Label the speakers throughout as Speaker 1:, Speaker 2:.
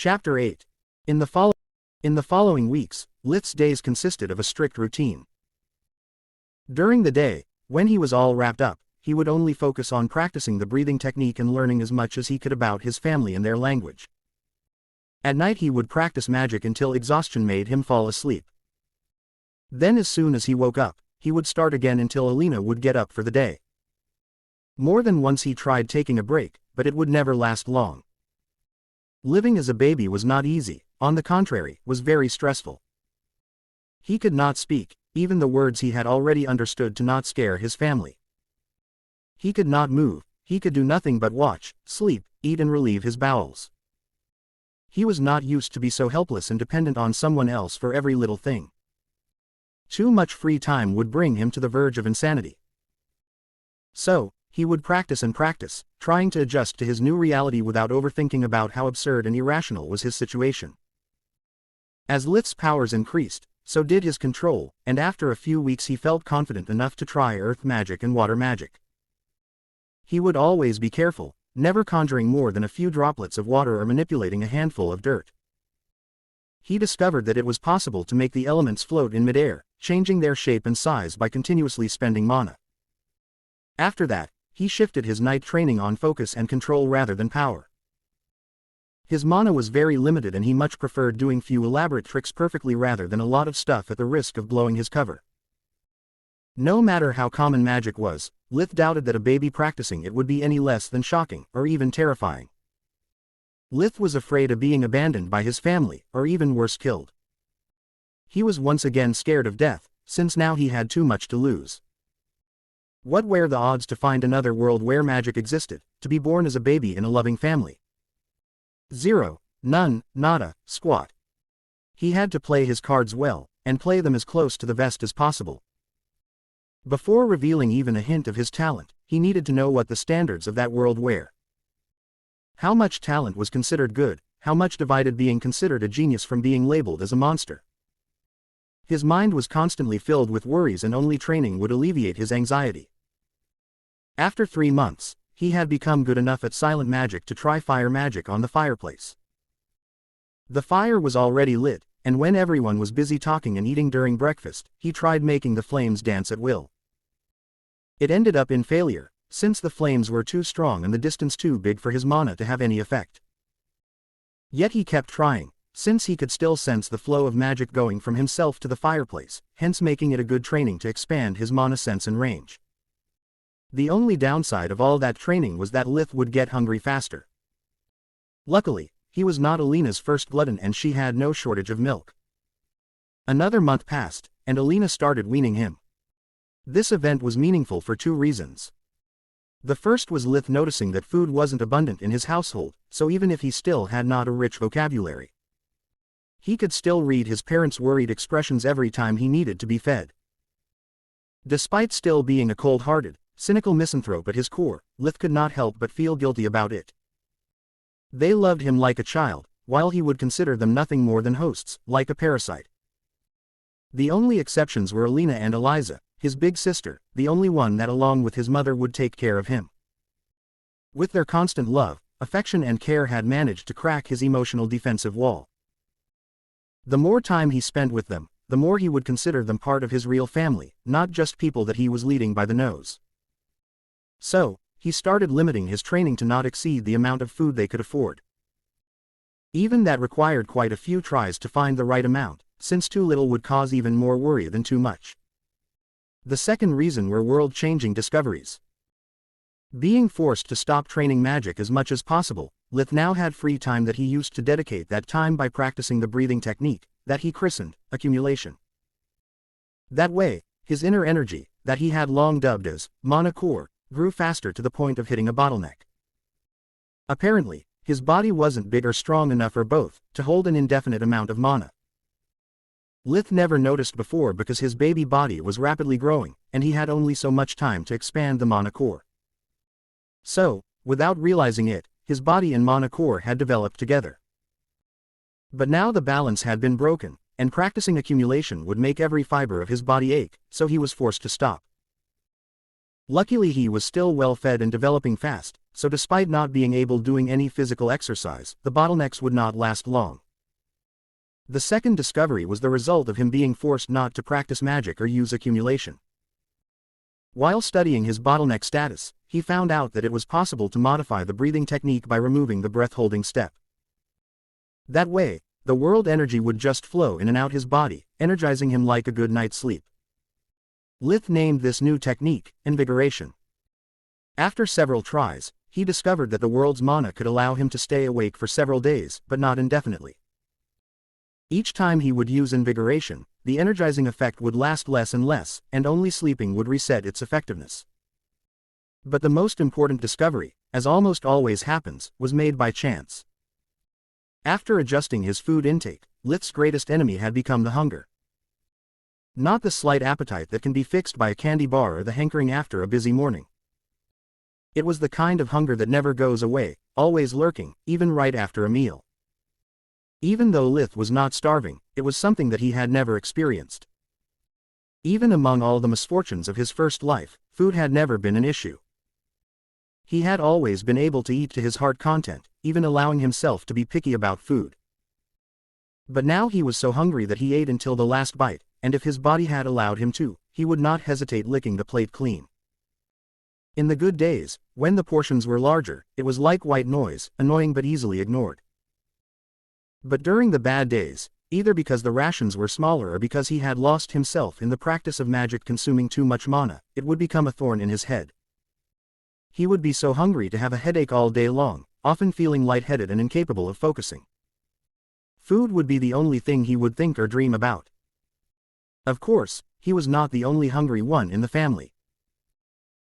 Speaker 1: Chapter 8. In the following weeks, Lith's days consisted of a strict routine. During the day, when he was all wrapped up, he would only focus on practicing the breathing technique and learning as much as he could about his family and their language. At night he would practice magic until exhaustion made him fall asleep. Then as soon as he woke up, he would start again until Alina would get up for the day. More than once he tried taking a break, but it would never last long. Living as a baby was not easy, on the contrary, was very stressful. He could not speak, even the words he had already understood to not scare his family. He could not move, he could do nothing but watch, sleep, eat and relieve his bowels. He was not used to be so helpless and dependent on someone else for every little thing. Too much free time would bring him to the verge of insanity. So, he would practice and practice, trying to adjust to his new reality without overthinking about how absurd and irrational was his situation. As Lith's powers increased, so did his control, and after a few weeks he felt confident enough to try earth magic and water magic. He would always be careful, never conjuring more than a few droplets of water or manipulating a handful of dirt. He discovered that it was possible to make the elements float in midair, changing their shape and size by continuously spending mana. After that, he shifted his night training on focus and control rather than power. His mana was very limited and he much preferred doing few elaborate tricks perfectly rather than a lot of stuff at the risk of blowing his cover. No matter how common magic was, Lith doubted that a baby practicing it would be any less than shocking, or even terrifying. Lith was afraid of being abandoned by his family, or even worse killed. He was once again scared of death, since now he had too much to lose. What were the odds to find another world where magic existed, to be born as a baby in a loving family? Zero, none, nada, squat. He had to play his cards well, and play them as close to the vest as possible. Before revealing even a hint of his talent, he needed to know what the standards of that world were. How much talent was considered good, how much divided being considered a genius from being labeled as a monster. His mind was constantly filled with worries and only training would alleviate his anxiety. After 3 months, he had become good enough at silent magic to try fire magic on the fireplace. The fire was already lit, and when everyone was busy talking and eating during breakfast, he tried making the flames dance at will. It ended up in failure, since the flames were too strong and the distance too big for his mana to have any effect. Yet he kept trying, since he could still sense the flow of magic going from himself to the fireplace, hence making it a good training to expand his mana sense and range. The only downside of all that training was that Lith would get hungry faster. Luckily, he was not Alina's first glutton and she had no shortage of milk. Another month passed, and Alina started weaning him. This event was meaningful for 2 reasons. The first was Lith noticing that food wasn't abundant in his household, so even if he still had not a rich vocabulary, he could still read his parents' worried expressions every time he needed to be fed. Despite still being a cold-hearted, cynical misanthrope at his core, Lith could not help but feel guilty about it. They loved him like a child, while he would consider them nothing more than hosts, like a parasite. The only exceptions were Alina and Eliza, his big sister, the only one that along with his mother would take care of him. With their constant love, affection and care had managed to crack his emotional defensive wall. The more time he spent with them, the more he would consider them part of his real family, not just people that he was leading by the nose. So, he started limiting his training to not exceed the amount of food they could afford. Even that required quite a few tries to find the right amount, since too little would cause even more worry than too much. The second reason were world-changing discoveries. Being forced to stop training magic as much as possible, Lith now had free time that he used to dedicate that time by practicing the breathing technique, that he christened accumulation. That way, his inner energy, that he had long dubbed as mana core, grew faster to the point of hitting a bottleneck. Apparently, his body wasn't big or strong enough or both, to hold an indefinite amount of mana. Lith never noticed before because his baby body was rapidly growing, and he had only so much time to expand the mana core. So, without realizing it, his body and mana core had developed together. But now the balance had been broken, and practicing accumulation would make every fiber of his body ache, so he was forced to stop. Luckily he was still well fed and developing fast, so despite not being able doing any physical exercise, the bottlenecks would not last long. The second discovery was the result of him being forced not to practice magic or use accumulation. While studying his bottleneck status, he found out that it was possible to modify the breathing technique by removing the breath-holding step. That way, the world energy would just flow in and out his body, energizing him like a good night's sleep. Lith named this new technique, invigoration. After several tries, he discovered that the world's mana could allow him to stay awake for several days, but not indefinitely. Each time he would use invigoration, the energizing effect would last less and less, and only sleeping would reset its effectiveness. But the most important discovery, as almost always happens, was made by chance. After adjusting his food intake, Lith's greatest enemy had become the hunger. Not the slight appetite that can be fixed by a candy bar or the hankering after a busy morning. It was the kind of hunger that never goes away, always lurking, even right after a meal. Even though Lith was not starving, it was something that he had never experienced. Even among all the misfortunes of his first life, food had never been an issue. He had always been able to eat to his heart content, even allowing himself to be picky about food. But now he was so hungry that he ate until the last bite, and if his body had allowed him to, he would not hesitate licking the plate clean. In the good days, when the portions were larger, it was like white noise, annoying but easily ignored. But during the bad days, either because the rations were smaller or because he had lost himself in the practice of magic consuming too much mana, it would become a thorn in his head. He would be so hungry to have a headache all day long, often feeling lightheaded and incapable of focusing. Food would be the only thing he would think or dream about. Of course, he was not the only hungry one in the family.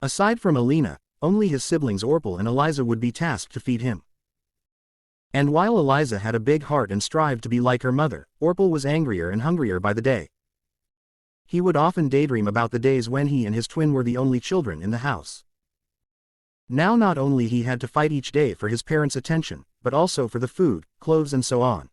Speaker 1: Aside from Alina, only his siblings Orpal and Eliza would be tasked to feed him. And while Eliza had a big heart and strived to be like her mother, Orpal was angrier and hungrier by the day. He would often daydream about the days when he and his twin were the only children in the house. Now not only he had to fight each day for his parents' attention, but also for the food, clothes and so on.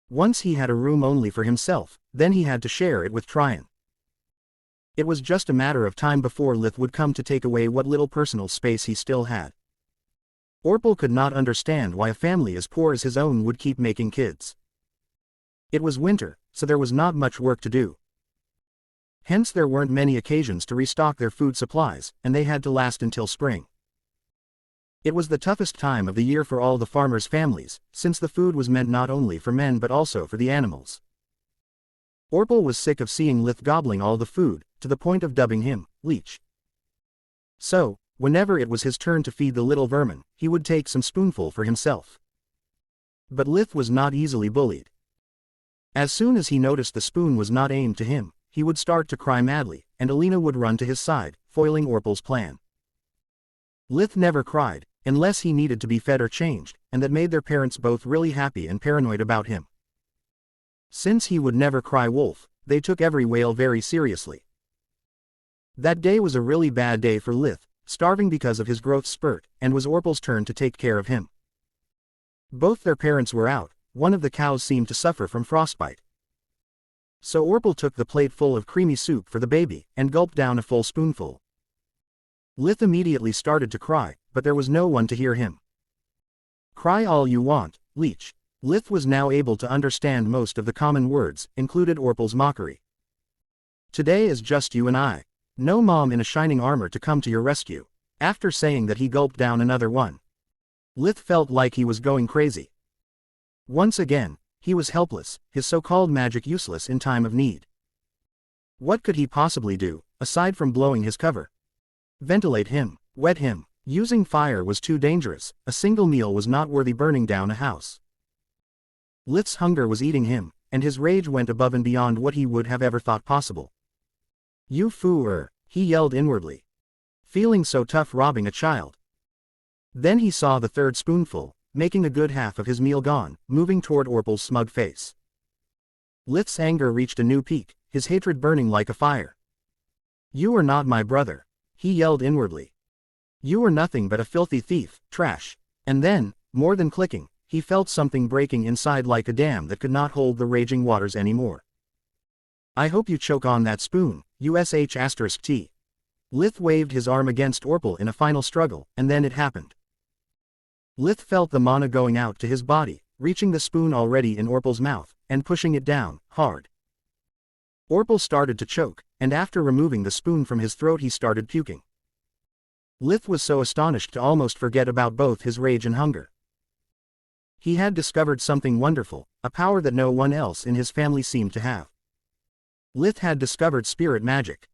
Speaker 1: Once he had a room only for himself, then he had to share it with Tryon. It was just a matter of time before Lith would come to take away what little personal space he still had. Orpal could not understand why a family as poor as his own would keep making kids. It was winter, so there was not much work to do. Hence there weren't many occasions to restock their food supplies, and they had to last until spring. It was the toughest time of the year for all the farmers' families, since the food was meant not only for men but also for the animals. Orpal was sick of seeing Lith gobbling all the food, to the point of dubbing him, Leech. So, whenever it was his turn to feed the little vermin, he would take some spoonful for himself. But Lith was not easily bullied. As soon as he noticed the spoon was not aimed to him, he would start to cry madly, and Alina would run to his side, foiling Orpal's plan. Lith never cried, unless he needed to be fed or changed, and that made their parents both really happy and paranoid about him. Since he would never cry wolf, they took every wail very seriously. That day was a really bad day for Lith, starving because of his growth spurt, and was Orpal's turn to take care of him. Both their parents were out, one of the cows seemed to suffer from frostbite. So Orpal took the plate full of creamy soup for the baby, and gulped down a full spoonful. Lith immediately started to cry, but there was no one to hear him. Cry all you want, Leech. Lith was now able to understand most of the common words, included Orpal's mockery. Today is just you and I. No mom in a shining armor to come to your rescue. After saying that he gulped down another one. Lith felt like he was going crazy. Once again, he was helpless, his so-called magic useless in time of need. What could he possibly do, aside from blowing his cover? Ventilate him, wet him. Using fire was too dangerous, a single meal was not worthy burning down a house. Lith's hunger was eating him, and his rage went above and beyond what he would have ever thought possible. You fool-er, he yelled inwardly. Feeling so tough robbing a child. Then he saw the third spoonful, making a good half of his meal gone, moving toward Orpal's smug face. Lith's anger reached a new peak, his hatred burning like a fire. You are not my brother, he yelled inwardly. You are nothing but a filthy thief, trash. And then, more than clicking, he felt something breaking inside like a dam that could not hold the raging waters anymore. I hope you choke on that spoon, USH*T. Lith waved his arm against Orpal in a final struggle, and then it happened. Lith felt the mana going out to his body, reaching the spoon already in Orpal's mouth, and pushing it down, hard. Orpal started to choke, and after removing the spoon from his throat he started puking. Lith was so astonished to almost forget about both his rage and hunger. He had discovered something wonderful, a power that no one else in his family seemed to have. Lith had discovered spirit magic.